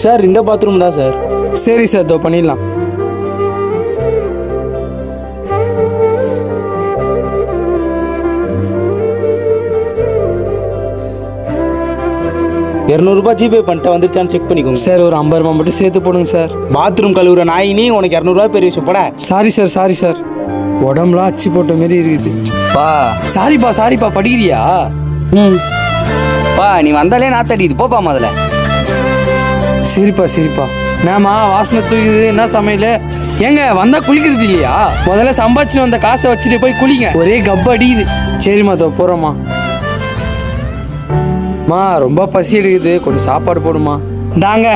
Sir இந்த bathroom தான் sir. சரி சார், இதோ பண்ணிடலாம். ₹200 ஜிபே பண்ணிட்டு வந்துருச்சான்னு செக் பண்ணிக்கோங்க. சார் ஒரு 50 ரூபா மட்டும் சேர்த்து போடுங்க சார். பாத்ரூம் கழுவுற நாயினி உனக்கு ₹200 பெரிய விஷயம் போட. சாரி சார், சாரி சார், உடம்புலாம் அச்சு போட்ட மாரி இருக்குது. பா சாரிப்பா படிக்கிறியா? பா நீ வந்தாலே நாத்தடிக்குது, போப்பா முதல்ல. சரிப்பா நாமா வாசனை தூக்குது. என்ன சமையல்? ஏங்க வந்தா குளிக்கிறது இல்லையா? முதல்ல சம்பாதிச்சு வந்த காசை வச்சுட்டு போய் குளிங்க. ஒரே கப்பு அடிக்குது. சரிம்மா, தோ போறோம்மா. ரொம்ப பசி எடுக்குது, கொஞ்சம் சாப்பாடு போடுமா. இந்தாங்க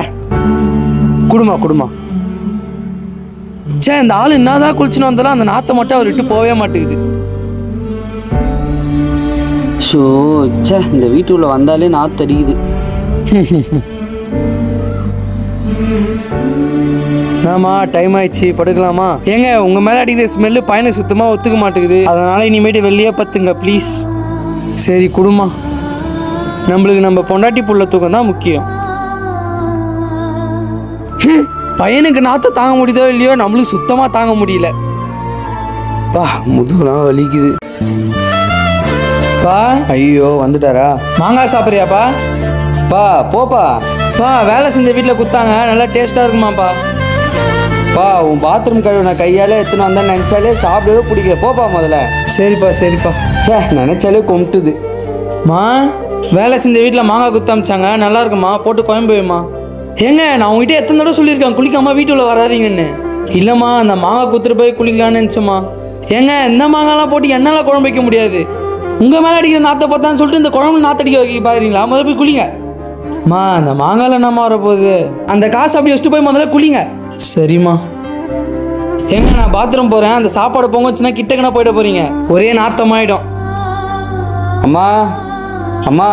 குடுமா. சே, இந்த ஆள் என்னதான் குளிச்சுன்னு வந்தாலும் அந்த நாத்தை மட்டும் அவர் விட்டு போவே மாட்டேங்குது. ஷோ சே, இந்த வீட்டுக்குள்ள வந்தாலே நாத்தடிக்குது. ஆமா, டைம் ஆயிடுச்சு, படுக்கலாமா? ஏங்க உங்க மேல அடிக்கிற ஸ்மெல்லு பையனுக்கு சுத்தமா ஒத்துக்க மாட்டேங்குது. அதனால இனிமேட்டு வெளியே பத்துங்க ப்ளீஸ். சரி குடுமா. நம்மளுக்கு நம்ம பொண்டாட்டி புள்ள தூக்கம் தான் முக்கியம். பையனுக்கு நாத்த தாங்க முடியுதோ இல்லையோ, நம்மளுக்கு சுத்தமா தாங்க முடியல. பா முதுகுலாம் வலிக்குது. பா ஐயோ வந்துட்டாரா? மாங்காய் சாப்பிட்றியாப்பா? பா போப்பா. பா வேலை செஞ்ச வீட்டில் குத்தாங்க, நல்லா டேஸ்டா இருக்குமாப்பா. பா உன் பாத்ரூம் கழுவு நான் கையாலே எடுத்துன்னு வந்தேன்னு நினைச்சாலே சாப்பிடவே பிடிக்கல, போப்பா முதல்ல. சரிப்பா சே, நினைச்சாலே கொண்டுது. வேலை செஞ்ச வீட்டில் மாங்காய் குத்து அமிச்சாங்க, நல்லா இருக்குமா, போட்டு குழம்பு வைமா. ஏங்க நான் உங்ககிட்ட எத்தனை தடவை சொல்லியிருக்கேன் குளிக்காம வீட்டுல வராதீங்கன்னு. இல்லைம்மா, அந்த மாங்காய் குத்துட்டு போய் குளிக்கலான்னு நினச்சம்மா. ஏங்க இந்த மாங்காய்லாம் போட்டு என்னால குழம்பு வைக்க முடியாது. உங்கள் மேலே அடிக்கிற நாற்றை பார்த்தான்னு சொல்லிட்டு இந்த குழம்பு நாத்தடிக்க வைக்க பாக்குறீங்களா? முதல்ல போய் குளிங்க. அந்த மாங்காயில் என்னம்மா வரப்போகுது? அந்த காசு அப்படி வச்சுட்டு போய் முதல்ல குளிங்க. சரிம்மா. ஏங்க நான் பாத்ரூம் போகிறேன், அந்த சாப்பாடு பொங்க வச்சுன்னா கிட்டக்கனா போயிட போகிறீங்க, ஒரே நாத்தமாயிடும். அம்மா அம்மா.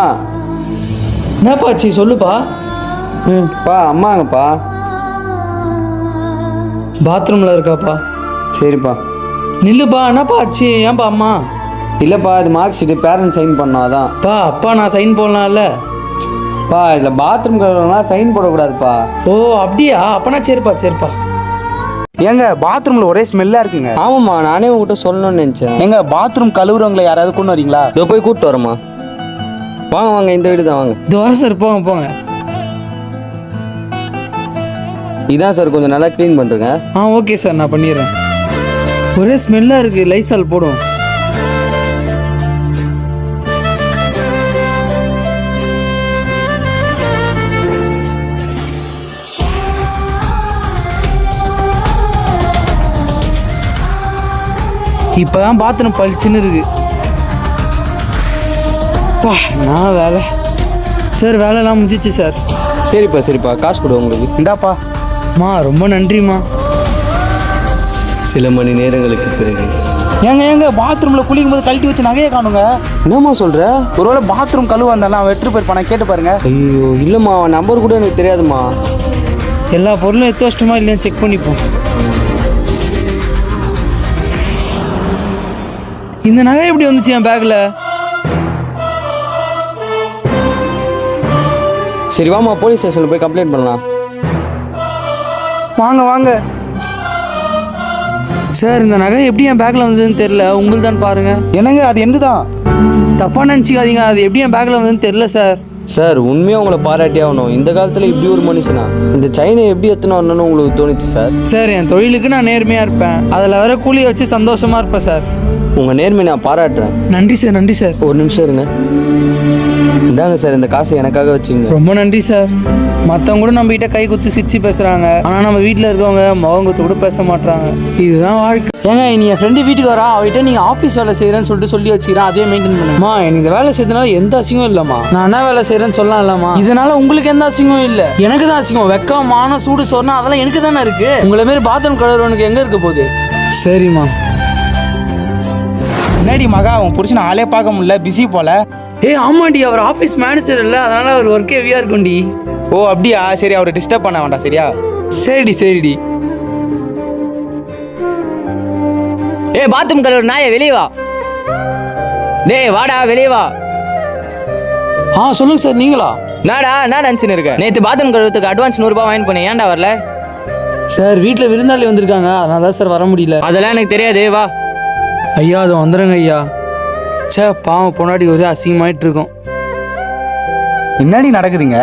என்னப்பாச்சு சொல்லுப்பா. பா அம்மாங்கப்பா பாத்ரூமில் இருக்காப்பா. சரிப்பா. நில்லுப்பா, என்னப்பா ஆச்சு? ஏன்பா அம்மா? இல்லைப்பா, இது மார்க் ஷீட்டு பேரண்ட் சைன் பண்ணோம் அதான். அப்பா நான் சைன் போடலாம்ல? பா இதில் பாத்ரூம் கழுவுனா சைன் போடக்கூடாதுப்பா. ஓ அப்படியா? அப்பனா சரிப்பா. ஏங்க பாத்ரூம்ல ஒரே ஸ்மெல்லா இருக்குங்க. ஆமாம்மா, நானே உங்ககிட்ட சொல்லணும்னு நினச்சேன். எங்க பாத்ரூம் கழுவுறவங்களை யாராவது கொண்டு வரீங்களா? இதோ போய் கூப்பிட்டு வரேம்மா. வாங்க இந்த வீடு தான், வாங்க. இது வர சார், போங்க. இதான் சார், கொஞ்சம் நல்லா க்ளீன் பண்ணுறேங்க. ஓகே சார், நான் பண்ணிடுறேன். ஒரே ஸ்மெல்லாக இருக்குது, லைசால் போடும். இப்போதான் பாத்ரூம் பளிச்சுன்னு இருக்கு. நான் வேலை சார், வேலைலாம் முடிஞ்சிச்சு சார். சரிப்பா, காசு கொடு உங்களுக்கு. இந்தாப்பா. ரொம்ப நன்றிம்மா. சில மணி நேரங்களுக்கு பிறகு. ஏங்க பாத்ரூம்ல குளிக்கும் போது கழட்டி வச்சு நகையை காணுங்க. என்னம்மா சொல்ற? ஒருவேளை பாத்ரூம் கழுவ வந்தாலும் அவன் எடுத்துட்டு போயிருப்பான, கேட்டு பாருங்க. ஐயோ இல்லைம்மா, அவன் நம்பர் கூட எனக்கு தெரியாதுமா. எல்லா பொருளும் எத்து வச்சிட்டுமா இல்லைன்னு செக் பண்ணிப்போம். இந்த நகை எப்படி வந்துச்சு என் பேக்கில்? சரி வாமா, போலீஸ் ஸ்டேஷனில் போய் கம்ப்ளைண்ட் பண்ணலாம். வாங்க. சார் இந்த நகை எப்படி என் பேக்கில் வந்ததுன்னு தெரியல, உங்களுக்கு தான் பாருங்க. என்னங்க அது எந்துதான்? தப்பாக நினச்சிக்காதீங்க, அது எப்படி என் பேக்கில் வந்ததுன்னு தெரியல சார். சார் உண்மையாக உங்களை பாராட்டி ஆகணும். இந்த காலத்தில் இப்படி ஒரு மனுஷனா? இந்த செயினை எப்படி எத்தனை வரணும்னு உங்களுக்கு தோணுச்சு சார்? சார் என் தொழிலுக்கு நான் நேர்மையாக இருப்பேன், அதில் வர கூலியை வச்சு சந்தோஷமாக இருப்பேன் சார். உங்கள் நேர்மை நான் பாராட்டுறேன். நன்றி சார். ஒரு நிமிஷம் இருங்க. இந்தாங்க சார், இந்த காசை எனக்காக வச்சுங்க. ரொம்ப நன்றி சார். மற்றவங்க கூட நம்ம கிட்ட கை குத்து சிரிச்சு பேசுகிறாங்க, ஆனால் நம்ம வீட்டில் இருக்கவங்க முகம் குத்து கூட பேச மாட்டாங்க. இதுதான் வாழ்க்கை. ஏங்க நீ என் ஃப்ரெண்டு வீட்டுக்கு வரா, அவகிட்ட நீங்கள் ஆஃபீஸ் வேலை செய்கிறேன்னு சொல்லிட்டு சொல்லி வச்சுக்கிறேன், அதே மெயின்டைன் பண்ணுமா. எனக்கு இந்த வேலை செய்யறதுனால எந்த அசிங்கம் இல்லைம்மா. நான் என்ன வேலை செய்கிறேன்னு சொல்லலாம் இல்லம்மா. இதனால உங்களுக்கு எந்த அசிங்கம் இல்லை, எனக்கு தான் அசிங்கம். வெக்கம், மானம், சூடு, சொன்னா அதெல்லாம் எனக்கு தானே இருக்கு. உங்களை மாரி பாத்ரூம் கழுவுறவனுக்கு எங்கே இருக்க போகுது? சரிம்மா. என்னடி மகா, அவன் புருஷன் ஆளே பார்க்க முடியல, பிஸி போல. ஆமாண்டி, அவர் ஆஃபீஸ் மேனேஜர் இல்லை, அதனால அவர் ஒர்க் ஹெவியாக இருக்கும்டி. ஓ அப்படியா? சரி, அவரை டிஸ்டர்ப் பண்ண வேண்டாம், சரியா? சரிடி. பாத்ரூம் கழுவுற நாயே வெளியே வா. டேய் வாடா வெளியே வா. சொல்லுங்க சார் நீங்களா? நாடா நான் நினச்சின்னு இருக்கேன். நேற்று பாத்ரூம் கழுவுறதுக்கு அட்வான்ஸ் 100 வாங்கி போனேன், ஏன்டா வரல? சார் வீட்டில் விருந்தாளி வந்திருக்காங்க, அதனால தான் சார் வர முடியல. அதெல்லாம் எனக்கு தெரியாது, வா. ஐயா அது வந்துடுங்க ஐயா. சே பாவம் பொன்னாடி ஒரே அசிங்கமாயிட்டு இருக்கும். என்னடி நடக்குதுங்க?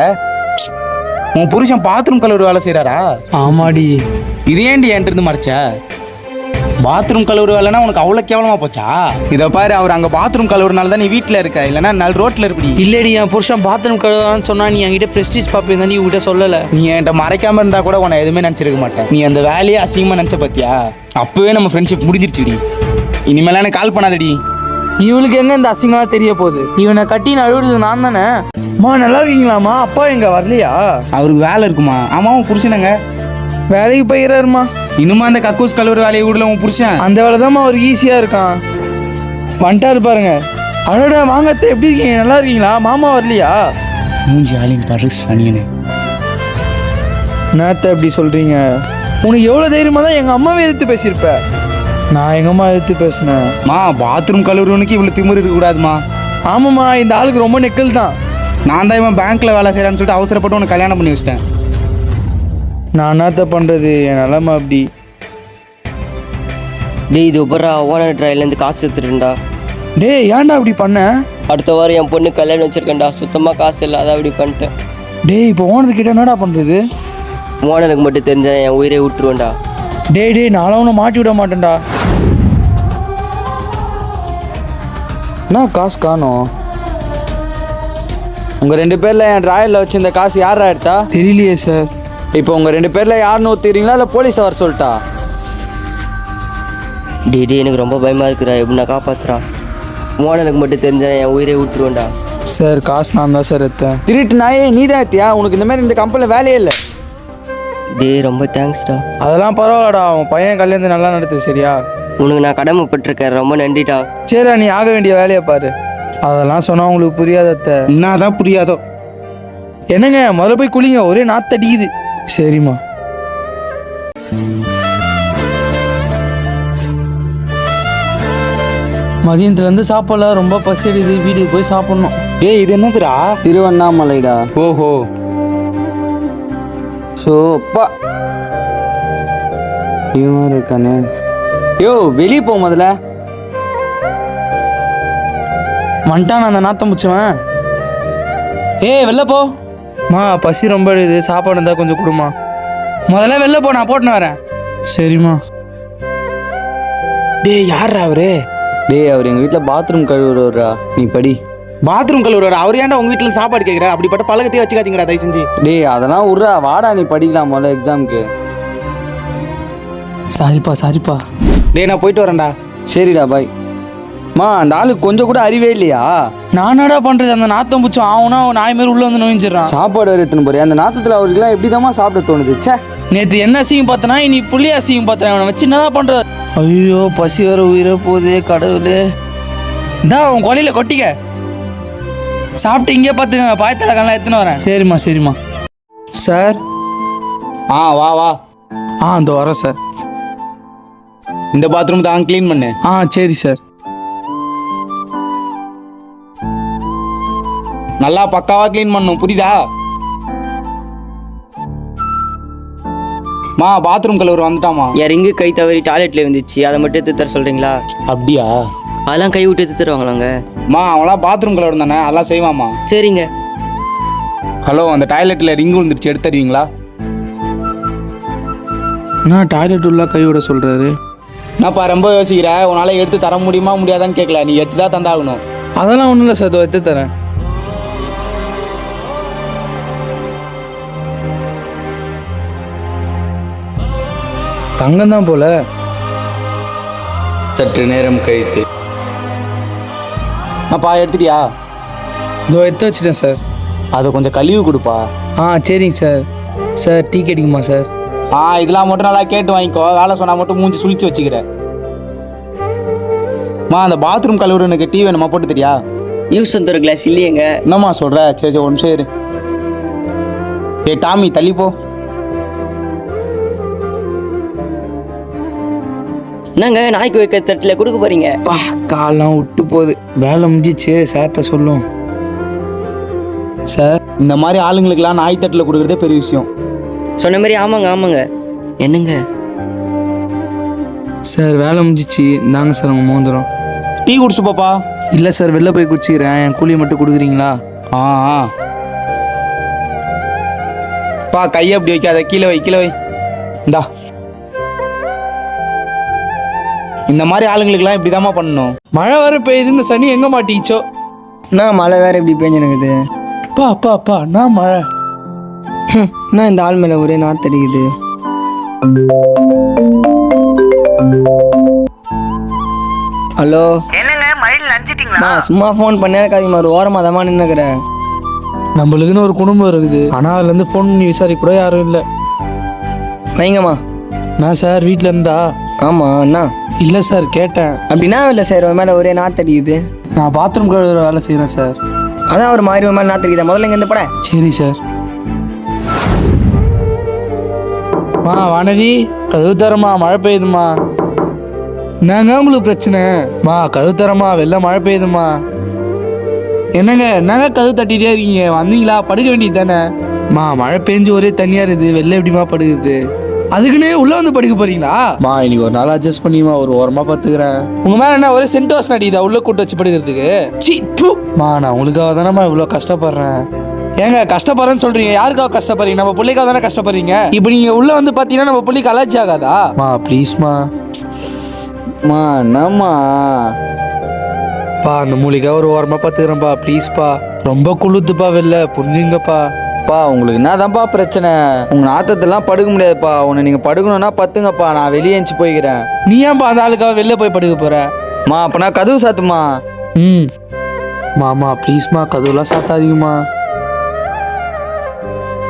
உன் புருஷன் பாத்ரூம் கழுவுற வேலை செய்கிறாரா? ஆமாடி. இது ஏன்டி என்கிட்ட இருந்து மறைச்ச? பாத்ரூம் கழுவுற வேலைன்னா உனக்கு அவ்வளோ கேவலமா போச்சா? இதை பாரு, அவர் அங்கே பாத்ரூம் கழுவுறனால தான் நீ வீட்டில் இருக்க, இல்லைன்னா நாலு ரோட்டில் இருப்படி. இல்லடி என் புருஷன் பாத்ரூம் கழுவுறான்னு சொன்னா நீ என்கிட்ட பிரஸ்டீஜ் பார்ப்பேன் தான் நீ உங்ககிட்ட சொல்லலை. நீ என்கிட்ட மறைக்காம இருந்தா கூட உன்னை எதுவுமே நினச்சிருக்க மாட்டேன். நீ அந்த வேலையை அசிங்கமாக நினச்ச பார்த்தியா? அப்போவே நம்ம ஃப்ரெண்ட்ஷிப் முடிஞ்சிருச்சுடி. இனிமேலாம் எனக்கு கால் பண்ணாதடி. இவளுக்கு எங்க இந்த அசிங்கமாக தெரிய போகுது? இவனை கட்டி நழுவுறது நான் தானே. அம்மா நல்லா இருக்கீங்களாம்மா? அப்பா எங்க வரலையா? அவருக்கு வேலை இருக்குமா? ஆமா, உன் புருஷனுங்க வேலைக்கு போயிடுறாருமா. இன்னுமா அந்த கக்கூஸ் கழுவுற வேலையை விடல உன் புருஷன்? அந்த வேலை தான்மா அவருக்கு ஈஸியாக இருக்கான். வந்துட்டாரு பாருங்க. அடடா வாங்கத்த, எப்படி இருக்கீங்க? நல்லா இருக்கீங்களா? மாமா வரலையா? மூஞ்சி ஆலின் பாரு சனியனு. என்னத்த எப்படி சொல்றீங்க? உனக்கு எவ்வளோ தைரியமாக தான் எங்கள் அம்மாவை எதிர்த்து பேசியிருப்ப. நான் எங்கள் அம்மா எதிர்த்து பேசினேன். பாத்ரூம் கழுவுறவனுக்கு இவ்வளோ திமிரு இருக்கக்கூடாதுமா. ஆமாம்மா, இந்த ஆளுக்கு ரொம்ப நெக்கல் தான். நான் தான் இவன் பேங்க்ல வேலை செய்யறான்னு சொல்லிட்டு அவசரப்பட்டு உனக்கு கல்யாணம் பண்ணி வச்சிட்டேன். நான் என்னத்த பண்ணுறது, என் நிலமை அப்படி. டேய் இது ஒவ்வொரு ஓனர் ட்ரைலேருந்து காசு எடுத்துட்டுண்டா. டேய் ஏன்டா அப்படி பண்ண? அடுத்த வாரம் என் பொண்ணு கல்யாணம் வச்சிருக்கேன்டா, சுத்தமாக காசு இல்லை, அதான் அப்படி பண்ணிட்டேன். டேய் இப்போ ஓனது கிட்ட என்னடா பண்ணுறது? ஓனருக்கு மட்டும் தெரிஞ்சா என் உயிரை விட்டுருவேன்டா. டேய் நானும் ஒன்றும் மாட்டி விட மாட்டேன்டா. என்ன காசு காணோம்? உங்கள் 2 பேரில் என் ட்ராயரில் வச்சு இந்த காசு யாரா எடுத்தா? தெரியலையே சார். இப்போ உங்கள் 2 பேரில் யாருன்னு ஒத்துக்கிறீங்களா இல்லை போலீஸை வர சொல்லிட்டா? டே எனக்கு ரொம்ப பயமாக இருக்குடா, எப்படி நான் காப்பாத்துறா? ஓனருக்கு மட்டும் தெரிஞ்சா என் உயிரை விட்டுருவேன்டா. சார் காசு நான் தான் சார் எடுத்தேன். திருட்டு நாயே நீ தான் எடுத்தியா? உனக்கு இந்த மாதிரி இந்த கம்பெனியில் வேலையே இல்லை. டே ரொம்ப தேங்க்ஸ்டா. அதெல்லாம் பரவாயில்லடா, அவன் பையன் கல்யாணத்தை நல்லா நடத்து சரியா? உனக்கு நான் கடமைப்பட்டிருக்கேன், ரொம்ப நன்றிடா. சரிடா, நீ ஆக வேண்டிய வேலையை பாரு. அதெல்லாம் சொன்னால் உங்களுக்கு புரியாதத்த. என்னதான் புரியாதோ? என்னங்க முதல்ல போய் குளிங்க, ஒரே நாத்தடிக்குது. சரிம்மா. மதியத்துலேருந்து சாப்பிடல, ரொம்ப பசி அடிக்குது, வீட்டுக்கு போய் சாப்பிட்ணும். டேய் இது என்னதுடா? திருவண்ணாமலைடா. ஓஹோ. சோப்பா இவன் இருக்கானே. யோ வெளியே போ முதல்ல. வந்துட்டான் அந்த நாத்தம் முச்சவன். வெளில போ. மா பசி ரொம்ப அடிக்குது, சாப்பாடு இருந்தால் கொஞ்சம் கொடுமா. முதல்ல வெளில போ, நான் போட்டுன்னு வரேன். சரிம்மா. டேய் யாரா அவரு? டேய் அவர் எங்கள் வீட்டில் பாத்ரூம் கழுவுறா. நீ படி. பாத்ரூம் கழுவுறாரு அவர்? ஏன்டா உங்க வீட்டுல சாப்பாடு கேட்குறா? அப்படிப்பட்ட பழக்கத்தையே வச்சுக்காதீங்கடா தயவு செஞ்சு. டேய் அதெல்லாம் விட்றா, வாடா நீ படிக்கலாம் முதல்ல எக்ஸாமுக்கு. சாரிப்பா. டேய் நான் போயிட்டு வரேன்டா. சரிடா பாய். அந்த ஆளுக்கு கொஞ்சம் கூட அறிவே இல்லையா? நானடா பண்ணுறது, அந்த நாத்தம் பூச்சம் ஆகுனா நாய் மாரி உள்ளே வந்து நோய்ஞ்சிடறான். சாப்பாடு வேறு எடுத்துன்னு போறியா? அந்த நாத்தத்தில் அவருக்குலாம் எப்படி தான் சாப்பிட தோணுது? சே நேற்று என்ன அசிங்கம் பார்த்தனா, நீ புள்ளி அசிங்கம் பார்த்தேன். அவனை வச்சு என்னதான் பண்ணுறது? ஐயோ பசி வர உயிரை போகுதே கடவுளே. இந்தா உன் கொலையில் கொட்டிக்க. சாப்பிட்டு இங்கே பார்த்துக்கங்க, பாயத்தலக்கெல்லாம் எடுத்துன்னு வரேன். சரிம்மா. சார் வா வா. இந்த வரேன் சார். இந்த பாத்ரூம் தான் க்ளீன் பண்ணு. சரி சார். நல்லா பக்காவா க்ளீன் பண்ணும், புரியுதா? பாத்ரூம் கழுவுற வந்துட்டாமா. என் ரிங்கு கை தவறி டாய்லெட்ல வந்துச்சு, அதை மட்டும் எடுத்து தர சொல்றீங்களா? அப்படியா? அதெல்லாம் கை விட்டு எடுத்து தருவாங்களாங்க? அவன்லாம் பாத்ரூம் கழுவுற தானே, அதெல்லாம் செய்வாமா. சரிங்க. ஹலோ, அந்த டாய்லெட்ல ரிங் விழுந்துருச்சு, எடுத்து தருவீங்களா? நான் டாய்லெட் உள்ள கை விட சொல்றாரு. என்னப்பா ரொம்ப யோசிக்கிற? உன்னால எடுத்து தர முடியுமா முடியாதான்னு கேட்கல, நீ எடுத்து தான் தந்தாகணும். அதெல்லாம் ஒன்றும் இல்லை சார், எடுத்து தரேன். தங்கம் தான் போல. சற்று நேரம் கழித்து. எடுத்துட்டியா? எடுத்து வச்சுட்டேன் சார். அதை கொஞ்சம் கழுவி கொடுப்பா. சரிங்க சார். சார் டீ கேட்டிங்கம்மா சார்? இதெல்லாம் மட்டும் நல்லா கேட்டு வாங்கிக்கோ, வேலை சொன்னா மட்டும் மூஞ்சி சுழிச்சு வச்சுக்கிற. அந்த பாத்ரூம் கழுவுறனுக்கு டீ வேணுமா? போட்டு தெரியா? யூஸ் அந்த ஒரு கிளாஸ் இல்லையேங்க. என்னம்மா சொல்ற? சரி ஒரு நிமிஷம் இரு. டாமி தள்ளி போ. என்னங்க நாய்க்கு வைக்க தட்டில் கொடுக்க போறீங்க? காலெல்லாம் விட்டு போகுது. வேலை முடிஞ்சிச்சு, சார்ட்ட சொல்லும். சார் இந்த மாதிரி ஆளுங்களுக்கெல்லாம் நாய் தட்டில் கொடுக்குறதே பெரிய விஷயம். சொன்ன மாதிரி ஆமாங்க. என்னங்க? சார் வேலை முடிஞ்சிச்சு, இந்தாங்க சார் உங்கள் மோந்திரம். டீ குடிச்சிட்டு போப்பா. இல்லை சார் வெளில போய் குடிச்சிக்கிறேன், என் கூலியை மட்டும் கொடுக்குறீங்களா? ஆ ஆ. பா கையை அப்படி வைக்காத, கீழே வை. இந்தா. இந்த மாதிரி ஆளுங்களுக்கெல்லாம் இப்படிதாம்மா பண்ணணும். மழை வர பெய்யுது, இந்த சனி எங்கே மாட்டிச்சோ. நான் மழை வேற இப்படி பேஞ்சுனுக்குது. அப்பா நான் மழை. நான் இந்த ஆள் மேலே ஒரே நாத்தடிக்குது. ஹலோ, சும்மா ஃபோன் பண்ணே இருக்காதீங்க, ஒரு ஓரமாக தான் நின்னுக்கிறேன். நம்மளுக்குன்னு ஒரு குடும்பம் இருக்குது, ஆனால் அதுலேருந்து ஃபோன் பண்ணி விசாரிக்க கூட யாரும் இல்லை. வைங்கம்மா. நான் சார் வீட்டில் இருந்தா? ஆமாம் அண்ணா. இல்லை சார் கேட்டேன். அப்படின்னா இல்லை சார், உன் மேலே ஒரே நாத்தடிக்குது. நான் பாத்ரூம் கழுவுற வேலை செய்கிறேன் சார். அதான் ஒரு மாதிரி உன் மேலே நாத்தடிக்குதா? முதல்ல இங்கேருந்து போட. சரி சார். வானதி கதவு தரமா, மழை பெய்யுதுமா. என்னங்க உங்களுக்கு பிரச்சனை? கதவு தரமா, வெளில மழை பெய்யுதுமா. என்னங்க கதவு தட்டிட்டே இருக்கீங்க? வந்தீங்களா? படுக்க வேண்டியது தானே. மழை பெஞ்சு ஒரே தண்ணியா இருக்குது, வெளில எப்படிமா படுக்குது? அதுக்குன்னு உள்ள வந்து படுக்க போறீங்களா? இன்னைக்கு ஒரு நாள் அட்ஜஸ்ட் பண்ணிமா, ஒரு ஓரமா பாத்துக்கிறேன். உங்க மேல என்ன ஒரே சென்ட் வாசனை அடிக்குதா உள்ள கூட்டு வச்சு படுக்கிறதுக்கு? நான் உங்களுக்காக தானேம்மா இவ்வளோ கஷ்டப்படுறேன். ஏங்க கஷ்டப்படுறேன்னு சொல்றீங்க, யாருக்காக கஷ்டப்படுறீங்க? நம்ம பிள்ளைக்காக தானே கஷ்டப்படுறீங்க. இப்போ நீங்க உள்ள வந்து பாத்தீங்கன்னா நம்ம பிள்ளைக்கு அலர்ஜி ஆகாதா? ப்ளீஸ்மா. என்னம்மா அந்த மூலிகா ஒரு ஓரமா பாத்துக்கிறேன்ப்பா, ப்ளீஸ்ப்பா. ரொம்ப குளுத்துப்பா வெளில, புரிஞ்சுங்கப்பா. உங்களுக்கு என்னதான்ப்பா பிரச்சனை? உங்க நாத்தத்தெல்லாம் படுக்க முடியாதுப்பா. உன்னை நீங்க படுக்கணும்னா பத்துங்கப்பா, நான் வெளியே எழுந்து போய்க்கிறேன். நீ ஏன்பா அந்த ஆளுக்காக வெளில போய் படுக்க போற? அப்ப நான் கதவு சாத்துமா. மாமா ப்ளீஸ்மா, கதவுலாம் சாத்தாதீங்கம்மா.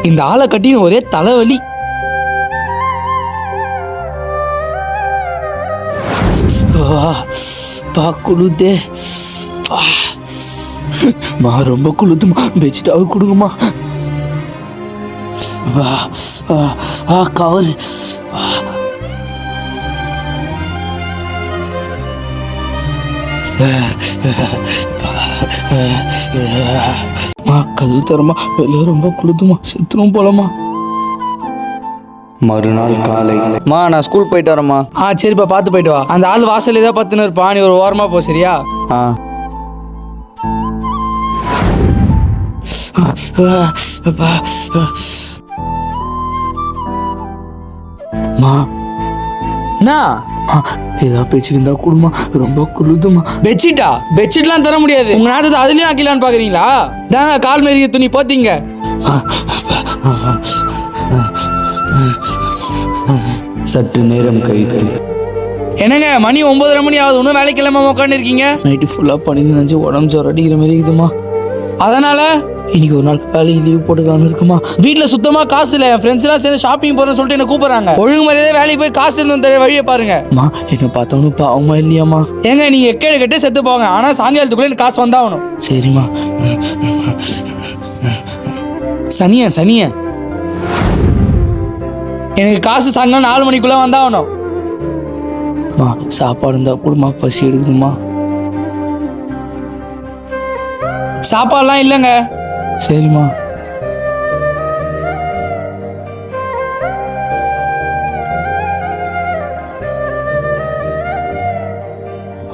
இந்த ஆளை கட்டின்னு ஒரே தலைவலி. குளுதே ரொம்ப குளுத்துமா, பெட்ஷீட்டாவது கொடுங்கம்மா. கவர் கதவு தரமா, வெளியே ரொம்ப குளுத்துமா, செத்துரும் போலமா. மறுநாள் காலை. நான் ஸ்கூல் போயிட்டு வரேம்மா. சரிப்பா, பார்த்து போயிட்டு வா. அந்த ஆள் வாசல் ஏதாவது பத்துன்னு இருப்பா, நீ ஒரு ஓரமா போ, சரியா? ஏதோ பெட்ஷீட் இருந்தா கொடுமா, ரொம்ப குளுதுமா. பெட்ஷீட்லாம் தர முடியாது. உங்க நாட்டு அதுலயும் ஆக்கலான்னு பாக்குறீங்களா? தாங்க கால் மேரிய துணி போத்தீங்க. சற்று நேரம் கழித்து. என்னங்க மணி 9:30 மணி ஆகுது, இன்னும் வேலைக்கு இல்லாம உட்காந்து இருக்கீங்க? நைட்டு ஃபுல்லா பண்ணி நினைச்சு உடம்பு ஜோர் அடிக்கிற மாதிரி இருக்குதுமா. அதனால இன்னைக்கு ஒரு நாள் வேலைக்கு லீவ் போட்டுக்கலான்னு இருக்குமா. வீட்டுல சுத்தமா காசு இல்லை, என் ஃப்ரெண்ட்ஸ் எல்லாம் சேர்ந்து ஷாப்பிங் போறேன்னு சொல்லிட்டு என்ன கூப்பிடுறாங்க. ஒழுங்கு மாதிரியே வேலைக்கு போய் காசு இருந்த வழியை பாருங்க. என்ன பார்த்தவனு பாவமா இல்லையாமா? ஏங்க நீங்க எக்கேடு கட்டே செத்து போங்க, ஆனா சாயங்காலத்துக்குள்ள எனக்கு காசு வந்தாகணும். சரிம்மா. சனிய எனக்கு காசு சாயங்காலம் 4 மணிக்குள்ள வந்தாகணும். சாப்பாடு இருந்தா கூடமா, பசி எடுக்குதுமா. சாப்பாடுலாம் இல்லைங்க. சரிம்மா.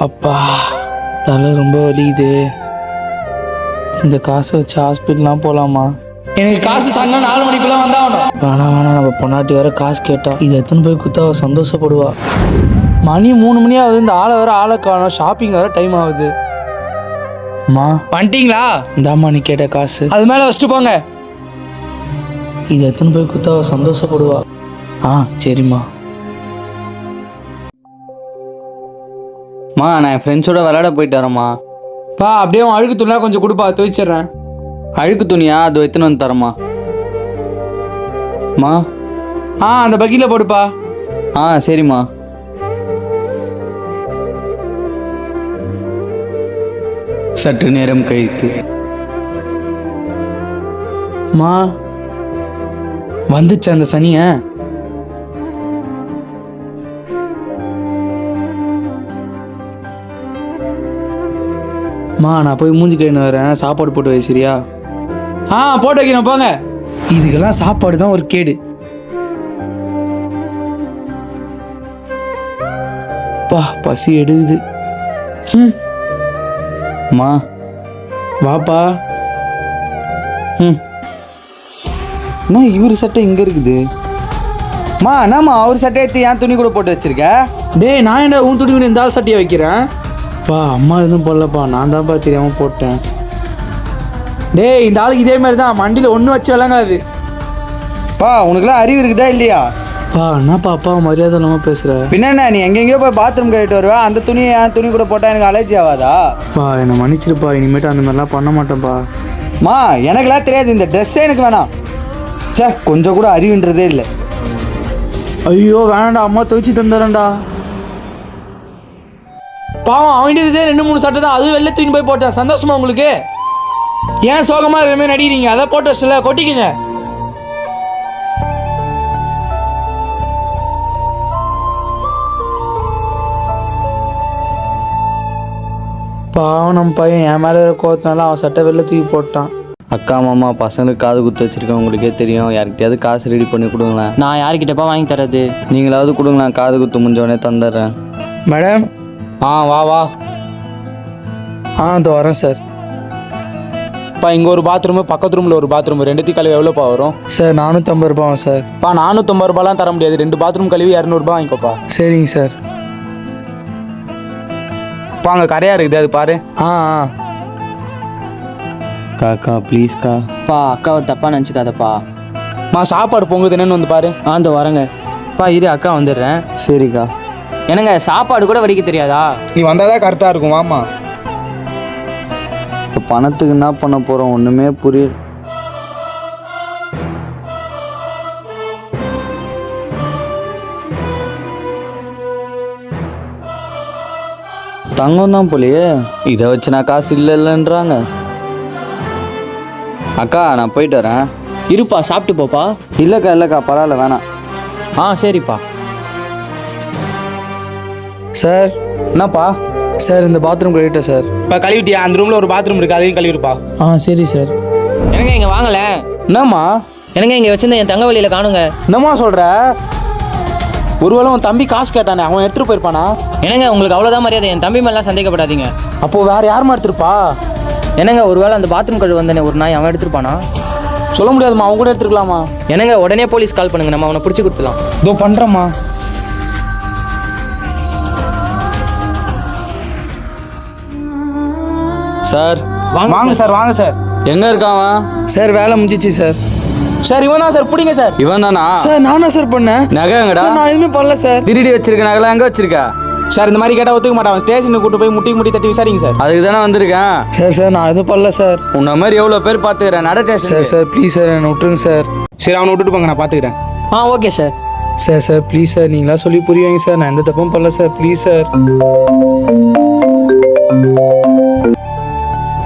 அப்பா தலை ரொம்ப வலிக்குது. இந்த காசை வச்சு ஹாஸ்பிட்டல்லாம் போகலாமா? எனக்கு காசு சாயங்காலம் 4 மணிக்குள்ள வந்தாகணும். வேணாம் நம்ம பொண்டாட்டி வேற காசு கேட்டா, இதை எத்தனை போய் குத்தா சந்தோஷப்படுவா. மணி 3 மணி ஆகுது, இந்த ஆளை காணோம், ஷாப்பிங் வேற டைம் ஆகுது. பண்ணிட்டீங்களா? இந்தாம்மா நீ கேட்ட காசு, அது மேல வச்சுட்டு போங்க. இது எத்தனை போய் குத்தா சந்தோஷப்படுவா. சரிம்மா. நான் என் ஃப்ரெண்ட்ஸோட விளையாட போயிட்டு வரேம்மா. அப்படியே அழுக்கு துணியா கொஞ்சம் கொடுப்பா, துவைச்சிடுறேன். அழுக்கு துணியா? அது எத்தனை வந்து தரமா? அந்த பக்கில போடுப்பா. சரிம்மா. சற்று நேரம் கழித்து. வந்துச்சு அந்த சனிய. நான் போய் மூஞ்சி கழுவின்னு வரேன், சாப்பாடு போட்டு வை, சரியா? போட்டு வைக்கிறேன் போங்க. இதுக்கெல்லாம் சாப்பாடு தான் ஒரு கேடு. பசி எடுக்குது. அம்மா வாப்பா. என்ன இவர் சட்டை இங்கே இருக்குது? அம்மா என்னம்மா அவர் சட்டை எடுத்து என் துணி கூட போட்டு வச்சிருக்க? டேய் நான் என்ன உன் துணி கூட இந்த ஆள் சட்டையை வைக்கிறேன்? அம்மா எதுவும் போடலப்பா, நான் தான்ப்பா தெரியாமல் போட்டேன். டேய் இந்த ஆளுக்கு இதே மாதிரி தான் மண்டியில் ஒன்றும் வச்சு விளங்காது. உனக்குலாம் அறிவு இருக்குதா இல்லையா? என்னப்பா அப்பா மரியாதை இல்லாமல் பேசுகிற? பின்ன நீ எங்கெங்கேயோ போய் பாத்ரூம் கழிட்டு வருவா, அந்த துணியை என் துணி கூட போட்டால் எனக்கு அலர்ஜி ஆகாதா? என்னை மன்னிச்சிருப்பா, இனிமேட்டு அந்த மாதிரிலாம் பண்ண மாட்டேன்ப்பா. எனக்குலாம் தெரியாது, இந்த ட்ரெஸ்ஸே எனக்கு வேணாம். கொஞ்சம் கூட அறிவுன்றதே இல்லை. ஐயோ வேணாண்டா, அம்மா துவைச்சி தந்துடுறேன்டா. பாவம் அவன்கிட்டதே 2-3 சட்டை தான், அதுவும் வெளில தூக்கி போய் போட்டேன். சந்தோஷமா உங்களுக்கு? ஏன் சோகமாக இருக்கிற மாதிரி நடிக்கிறீங்க? அதை போட்டு வச்சுல கொட்டிக்குங்க. பாவம் நம்ம பையன் என் மேலே கோவத்தினால அவன் சட்டை வெளில தூக்கி போட்டான். அக்கா மாமா பசங்களுக்கு காது குத்து வச்சிருக்கேன், உங்களுக்கே தெரியும். யார்கிட்டயாவது காசு ரெடி பண்ணி கொடுங்களேன். நான் யார்கிட்டப்பா வாங்கி தரது? நீங்களாவது கொடுங்களேன், காது குத்து முடிஞ்சவொடனே தந்துடுறேன். மேடம். வா. இதோ வரேன் சார். இங்கே ஒரு பாத்ரூமு, பக்கத்து ரூமில் ஒரு பாத்ரூம், ரெண்டுத்தையும் கழுவி எவ்வளோப்பா வரும்? சார் 450 ரூபாவும் சார். 450 ரூபாலாம் தர முடியாது, 2 பாத்ரூம் கழுவி 200 ரூபா வாங்கிக்கோப்பா. சரிங்க சார். அங்கே கரையாக இருக்குது, அது பாரு. காக்கா ப்ளீஸ்க்கா. அக்காவை தப்பா நினச்சிக்காதப்பா. சாப்பாடு பொங்குதுன்னு வந்து பாரு. இதோ வரேங்க. இரு அக்கா வந்துடுறேன். சரிக்கா. என்னங்க சாப்பாடு கூட வடிக்க தெரியாதா? நீ வந்தாதான் கரெக்டாக இருக்கும், வாமா. இப்போ பணத்துக்கு என்ன பண்ண போகிறோம் ஒன்றுமே புரியல. தங்கம் தான் போலியே, இதை வச்சு நான் காசு இல்லைன்றாங்க. அக்கா நான் போயிட்டு வரேன். இருப்பா, சாப்பிட்டு போப்பா. இல்லைக்கா பரவாயில்ல வேணாம். சரிப்பா. சார். என்னப்பா? சார் இந்த பாத்ரூம் கழுவிட்டேன் சார். கழுவிட்டியா? அந்த ரூமில் ஒரு பாத்ரூம் இருக்குது, அதையும் கழுவிருப்பா. சரி சார். என்னங்க இங்கே வாங்கல? என்னம்மா? என்னங்க இங்கே வச்சிருந்த என் தங்க வழியில் காணுங்க. என்னம்மா சொல்கிற? ஒருவேளை உன் தம்பி காசு கேட்டானே, அவன் எடுத்துகிட்டு போயிருப்பானா? என்னங்க உங்களுக்கு அவ்வளோதான் மரியாதை, என் தம்பி மேலாம் சந்தேகப்படாதீங்க. அப்போது வேறு யாருமா எடுத்துருப்பா? என்னங்க ஒருவேளை அந்த பாத்ரூம் கழுவு வந்தானே ஒரு நாய், அவன் எடுத்துருப்பானா? சொல்ல முடியாதுமா, அவன் கூட எடுத்துருக்கலாமா? என்னங்க உடனே போலீஸ் கால் பண்ணுங்க, நம்ம அவனை பிடிச்சி கொடுத்துலாம். இதோ பண்ணுறம்மா. சார் வாங்க சார். எங்கே இருக்கான் அவன்? சார் வேலை முடிஞ்சிச்சு சார். சார் இவன் தான் சார், பிடிங்க சார். இவன் தானா? சார் நானா சார் பண்ணேன்? நகை எங்கடா? நான் எதுவுமே பண்ணல சார். திருடி வச்சிருக்க நகைலாம் எங்கே வச்சிருக்க? சார் இந்த மாதிரி கேட்டால் ஒத்துக்க மாட்டான், ஸ்டேஷனுக்கு கூட்டு போய் முட்டி தட்டி விசாரிங்க சார். அதுக்கு தானே வந்திருக்கேன். சார் நான் எதுவும் பண்ணல சார். உன்ன மாதிரி எவ்வளோ பேர் பார்த்துக்கிறேன், நட ஸ்டேஷன். சார் ப்ளீஸ் சார் என்னை விட்டுருங்க சார். சரி அவனை விட்டுட்டு போங்க, நான் பார்த்துக்கிறேன். Okay sir. Sir please sir, நீங்களா சொல்லி புரிய வைங்க சார். நான் எந்த தப்பும் பண்ணல சார், ப்ளீஸ் சார்.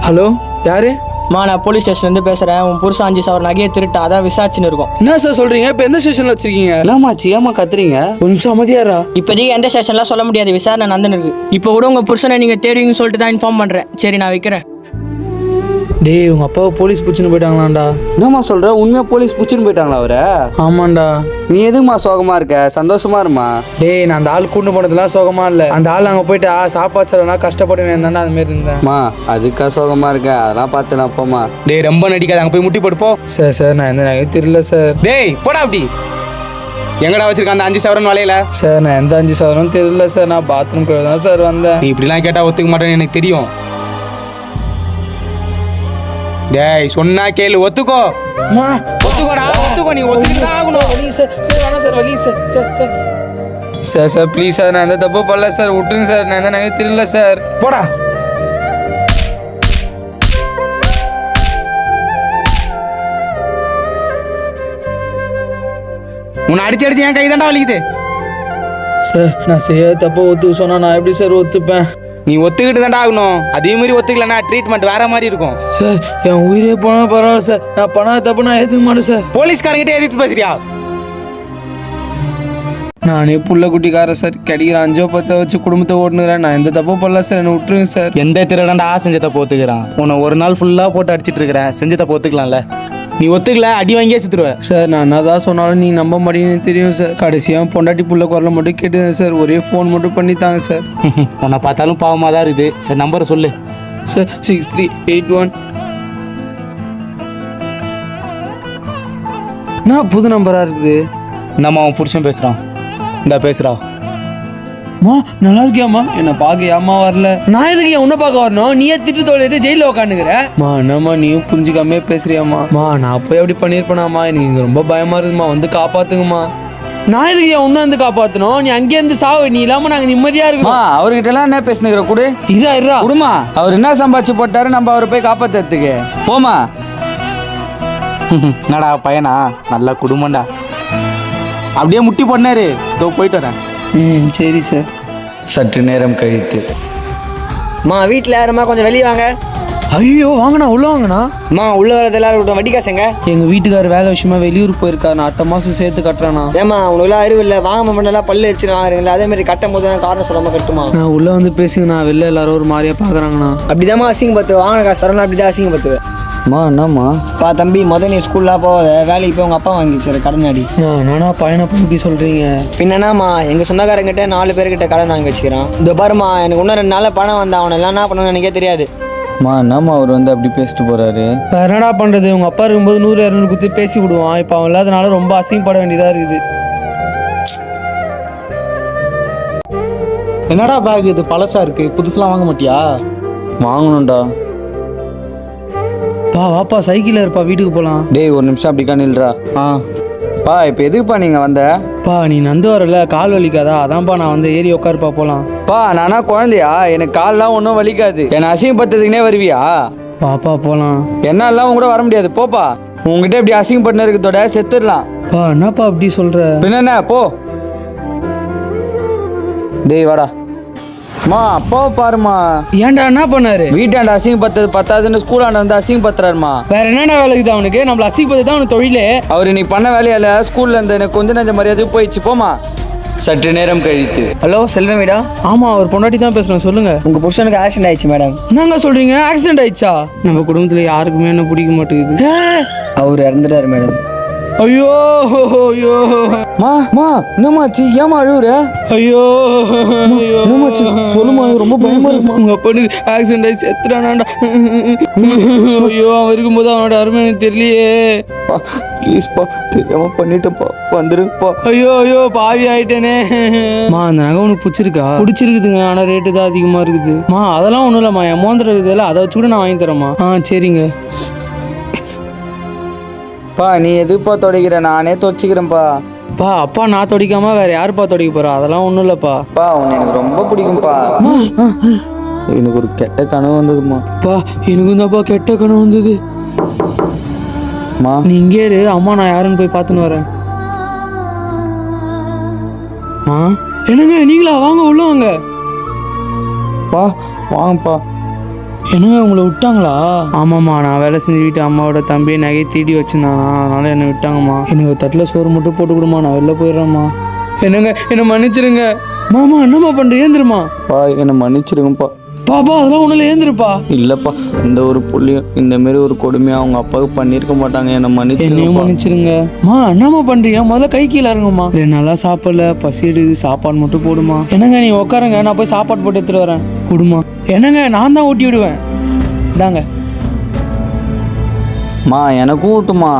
ஹலோ யாரு? நான் போலீஸ் ஸ்டேஷன்லேருந்து பேசுகிறேன். உன் புருஷன் 5,000 நகையை திருட்டா, அதான் விசாரிச்சுன்னு இருக்கோம். என்ன சார் சொல்கிறீங்க? இப்போ எந்த ஸ்டேஷனில் வச்சிருக்கீங்க? என்னமாச்சு ஏமா கத்துறீங்க? ஒரு நிமிஷம் அமைதியாரா. இப்போதைக்கு எந்த ஸ்டேஷன்லாம் சொல்ல முடியாது, விசாரணை நடந்துன்னு இருக்கு. இப்போ கூட உங்கள் புருஷனை நீங்கள் தேடுவீங்கன்னு சொல்லிட்டு தான் இன்ஃபார்ம் பண்ணுறேன். சரி நான் வைக்கிறேன். டேய் உங்கள் அப்பாவை போலீஸ் பிடிச்சின்னு போயிட்டாங்களாண்டா. என்னம்மா சொல்கிற? உண்மையாக போலீஸ் பிடிச்சின்னு போயிட்டாங்களா அவரை? ஆமாண்டா. நீ எதுக்குமா சோகமாக இருக்க? சந்தோஷமா இருமா. டேய் நான் அந்த ஆள் கூண்டு போனதுலாம் சோகமா இல்லை. அந்த ஆள் அங்கே போயிட்டு சாப்பாடு செலவுனா கஷ்டப்படுவேன் தானே, அது மாதிரி இருந்தேன். அதுக்கா சோகமாக இருக்க? அதெல்லாம் பார்த்து நான் போமா. டேய் ரொம்ப நடிக்காது, அங்கே போய் முட்டி போட்டுப்போ. சார் நான் எந்த நகையும் தெரியல சார். டேய் போடா அப்படி. எங்கடா வச்சிருக்க அந்த 5,000 வலையில? சார் நான் எந்த 5,000 தெரியல சார். நான் பாத்ரூம் கழுவ தான் சார் வந்தேன். நீ இப்படிலாம் கேட்டால் ஒத்துக்க மாட்டேன்னு எனக்கு தெரியும். டேய் சொன்னா கேளு, ஒத்துக்கோ. ஒத்துக்கோடா, ஒத்துக்கோ. நீ ஒத்துக்கிட்டு தான் ஆகணும். சார் ப்ளீஸ் சார், நான் எந்த தப்பு பண்ணல சார், விட்டுருங்க சார். நான் எந்த நகையும் தெரியல சார். போடா. உன்னை அடிச்சு என் கை தாண்டா வலிக்குது. சார் நான் செய்ய தப்ப ஒத்துக்க சொன்னா நான் எப்படி சார் ஒத்துப்பேன்? நீ ஒத்துக்கிட்டு தாண்டா ஆகணும். அதே மாதிரி ஒத்துக்கலன்னா ட்ரீட்மெண்ட் வேற மாதிரி இருக்கும். சார் என் உயிரே போனா பரவாயில்ல சார். நான் பண்ணாத தப்பு நான் எதுக்க மாட்டேன் சார். போலீஸ்காரங்கிட்ட எதிர்த்து பேசுறியா? நானே புள்ள குட்டிக்காரன் சார், கிடைக்கிற 5-10 வச்சு குடும்பத்தை ஓட்டுனுக்கிறேன். நான் எந்த தப்பும் பண்ணல சார், என்னை விட்டுருங்க சார். எந்த திருடண்டா செஞ்ச தப்பு ஒத்துக்கிறான்? உன்னை ஒரு நாள் ஃபுல்லாக போட்டு அடிச்சிட்டு இருக்கிறேன், செஞ்ச தப்பு ஒத்துக்கலாம்ல? நீ ஒத்துக்கல, அடி வாங்கியே செத்துருவ. சார் நான் என்னதான் சொன்னாலும் நீ நம்ப மாட்டேன்னு தெரியும் சார். கடைசியாக பொண்டாட்டி புள்ள குரலை மட்டும் கேட்டுங்க சார், ஒரே ஃபோன் மட்டும் பண்ணித்தாங்க சார். உன்னை பார்த்தாலும் பாவமாக தான் இருக்குது. சரி நம்பரை சொல்லு. சார் 6381. என்ன புது நம்பராக இருக்குது? நம்ம அவன் புருஷன் பேசுகிறான். இந்த பேசுகிறா. மா நல்லா இருக்கியாம்மா? என்னை பார்க்க ஏம்மா வரல? நான் எதுக்கு உன்னை பார்க்க வரணும்? நீயே திட்டு தோலையது ஜெயிலில் உட்காந்துக்கிற. மா என்னம்மா நீயும் புரிஞ்சுக்காமே பேசுறியாம்மா? மா நான் போய் அப்படி பண்ணியிருப்பேனாம்மா, எனக்கு இங்கே ரொம்ப பயமாக இருக்குமா, வந்து காப்பாற்றுங்கம்மா. நான் எதுக்கு உன்னை வந்து காப்பாற்றணும்? நீ அங்கேருந்து சாவு, நீ இல்லாமல் நாங்கள் நிம்மதியாக இருக்கோம். அவர்கிட்ட எல்லாம் என்ன பேசுனுங்கிற கூடு இதா குடுமா. அவர் என்ன சம்பாதிச்சு போட்டாரு, நம்ம அவரை போய் காப்பாத்துறதுக்கு போமா. என்னடா பையனா, நல்ல குடும்பம்டா. அப்படியே முட்டி பண்ணாரு. இதோ போயிட்டு வரேன். சரி சார். சற்று நேரம் கழித்து. வீட்டில் யாரும்மா? கொஞ்சம் வெளியே வாங்க. ஐயோ வாங்கண்ணா, உள்ள வாங்கண்ணா. உள்ள வரது எல்லாரும் விட்டோம். வட்டி காசுங்க. எங்கள் வீட்டுக்கார் வேலை விஷயமா வெளியூர் போயிருக்காரு, நான் அடுத்த மாதம் சேர்த்து கட்டுறேண்ணா. உங்களுக்குலாம் அறிவு இல்லை, வாங்க பண்ணலாம் பல்லு வச்சு வாங்குறீங்களா? அதே மாதிரி கட்டும் போது தான் காரணம் சொல்லாமல் கட்டுமா? நான் உள்ளே வந்து பேசுங்கண்ணா, வெளில எல்லாரும் ஒரு மாதிரியா பார்க்குறாங்கண்ணா. அப்படிதாம்மா அசிங்கப்பத்து வாங்கின காசு தரணும், அப்படிதான் அசிங்கப்பத்து. என்னம்மா? தம்பி நீ ஸ்கூல்லாம் போகாத, வேலைக்கு போய் உங்கள் அப்பா வாங்கி வச்சாரு கடனாடி. நானா பையனை போய் இப்படி சொல்கிறீங்க? பின்னம்மா எங்கள் சொந்தக்காரங்கிட்ட 4 பேர்கிட்ட கடன் வாங்கி வச்சுக்கிறோம். இந்த பாருமா, எனக்கு இன்னும் 2 நாளில் பணம் வந்தா அவனை எல்லாம் என்ன பண்ணணும்னு எனக்கே தெரியாது. என்னம்மா அவர் வந்து அப்படி பேசிட்டு போறாரு? வேற என்னடா பண்ணுறது? உங்கள் அப்பா இருக்கும்போது 100-200 குத்து பேசி விடுவான். இப்போ அவன் இல்லாதனால ரொம்ப அசிங்கப்பட வேண்டியதாக இருக்குது. என்னடா பேக் இது பழசா இருக்கு, புதுசுலாம் வாங்க மாட்டியா? வாங்கணும்டா. வாப்பா சைக்கிளில் இருப்பா, வீட்டுக்கு போகலாம். டேய் ஒரு நிமிஷம் அப்படி நில்றா. பா இப்போ எதுக்குப்பா நீங்கள் வந்த? நீ நந்து வரல, கால் வலிக்காதா? அதான்ப்பா நான் வந்து ஏறி உட்காருப்பா போகலாம். நானா குழந்தையா? எனக்கு கால்லாம் ஒன்றும் வலிக்காது. என்னை அசிங்கப்படுத்துறதுக்குனே வருவியா? பாப்பா போகலாம். என்னாலாம் உங்க கூட வர முடியாது, போப்பா. உங்ககிட்ட இப்படி அசிங்கப்பட்டு இருக்கிறதோட செத்துடலாம். என்னப்பா அப்படி சொல்கிற? பின்ன போ. டேய் வாடா. அப்பாவை பாருமா. ஏன்டா என்ன பண்ணாரு? வீட்டாண்ட அசிங்கப்பத்தது பத்தாதுன்னு ஸ்கூலாண்ட வந்து அசிங்கப்படுத்துறாருமா. வேற என்னடா வேலைக்கு அவனுக்கு? நம்மள அசிங்கப்பத்து தான் அவனுக்கு தொழிலே. அவர் இன்னைக்கு பண்ண வேலையால ஸ்கூல்ல இருந்து எனக்கு கொஞ்சம் நஞ்ச மரியாதை போயிடுச்சு, போமா. சற்று நேரம் கழித்து. ஹலோ செல்வம் வீடா? ஆமாம், அவர் பொண்டாட்டி தான் பேசுகிறேன், சொல்லுங்க. உங்கள் புருஷனுக்கு ஆக்சிடென்ட் ஆயிடுச்சு மேடம். என்னங்க சொல்கிறீங்க? ஆக்சிடென்ட் ஆயிடுச்சா? நம்ம குடும்பத்தில் யாருக்குமே என்ன பிடிக்க மாட்டேங்குது. அவர் இறந்துட்டாரு மேடம். ஐயோ ஐயோ என்னமாச்சு? ஏமா அழுவுற? ஐயோ என்னமாச்சு சொல்லுமா, ரொம்ப பயமா இருக்குமா? உங்க பொண்ணுக்கு ஆக்சிடென்ட் ஆகி செத்துறானாண்டா. ஐயோ அவன் இருக்கும்போது அவனோட அருமை எனக்கு தெரியலையே. ப்ளீஸ்ப்பா, தெரியாம பண்ணிட்டேன்ப்பா, வந்துருப்பா. ஐயோ பாவி ஆயிட்டேனே. அந்த நகை உனக்கு பிடிச்சிருக்குதுங்க, ஆனால் ரேட்டு தான் அதிகமாக இருக்குது. அதெல்லாம் ஒன்றும் இல்லைம்மா, என் மோந்திரம் இருக்குதுல்ல, அதை வச்சு கூட நான் வாங்கி தரேம்மா. சரிங்க. நீ எதுப்பா துடைக்கிற? நானே துவச்சிக்கிறேன்ப்பா. அப்பா நான் துடைக்காம வேற யாருப்பா துடைக்க போறா? அதெல்லாம் ஒன்றும் இல்லைப்பா. உன்னை எனக்கு ரொம்ப பிடிக்கும்ப்பா. எனக்கு ஒரு கெட்ட கனவு வந்ததுமா. எனக்கும் தான்ப்பா கெட்ட கனவு வந்தது. நீ இங்கே இரு, அம்மா நான் யாருன்னு போய் பார்த்துன்னு வரேன். என்னங்க நீங்களா? வாங்க உள்ள வாங்க. வாங்கப்பா. என்னங்க உங்களை விட்டாங்களா? ஆமாம்மா, நான் வேலை செஞ்சு வீட்டு அம்மாவோட தம்பியை நகையை தீடி வச்சுருந்தானா, அதனால என்னை விட்டாங்கம்மா. எனக்கு ஒரு தட்டில் சோறு மட்டும் போட்டு கொடுமா, நான் வெளில போயிடுறேம்மா. என்னங்க என்னை மன்னிச்சிருங்க. மாமா என்னம்மா பண்ணுற? ஏந்திருமா. என்னை மன்னிச்சிருங்கப்பா. அதெல்லாம் ஒன்றும் ஏந்திருப்பா. இல்லைப்பா, இந்த ஒரு புள்ளியும் இந்த மாரி ஒரு கொடுமையாக அவங்க அப்பாவுக்கு பண்ணியிருக்க மாட்டாங்க. என்னை மன்னிச்சிருங்க. என்னம்மா பண்ணுறீங்க? முதல்ல கை கீழே இருங்கம்மா. நல்லா சாப்பிடல, பசி எடுக்குது, சாப்பாடு மட்டும் போடுமா. என்னங்க நீ உட்காருங்க, நான் போய் சாப்பாடு போட்டு எடுத்துகிட்டு வரேன். கொடுமா. என்னங்க நான் தான் ஊட்டி விடுவேன். இதாங்க. எனக்கும் ஊட்டுமா.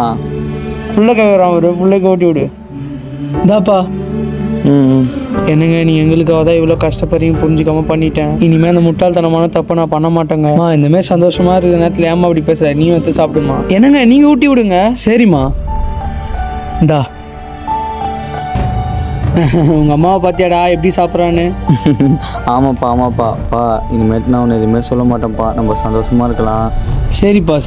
புள்ள கேட்குறான், ஒரு பிள்ளைக்கு ஊட்டி விடு. இந்தாப்பா. என்னங்க நீ எங்களுக்காக தான் இவ்வளோ கஷ்டப்படுறீங்க, புரிஞ்சுக்காம பண்ணிட்டேன். இனிமேல் அந்த முட்டாள்தனமான தப்பை நான் பண்ண மாட்டேங்க. இந்த மாதிரி சந்தோஷமா இருக்கிற நேரத்தில் ஏமா அப்படி பேசுற? நீ வந்து சாப்பிடுமா. என்னங்க நீங்க ஊட்டி விடுங்க. சரிம்மா. இந்தா. உங்க அம்மாவை பார்த்தியாடா எப்படி சாப்பிட்றான்னு? ஆமாப்பா. இனிமேட்டு நான் உன்னை எதுவுமே சொல்ல மாட்டேன்ப்பா, நம்ம சந்தோஷமா இருக்கலாம். சரிப்பா.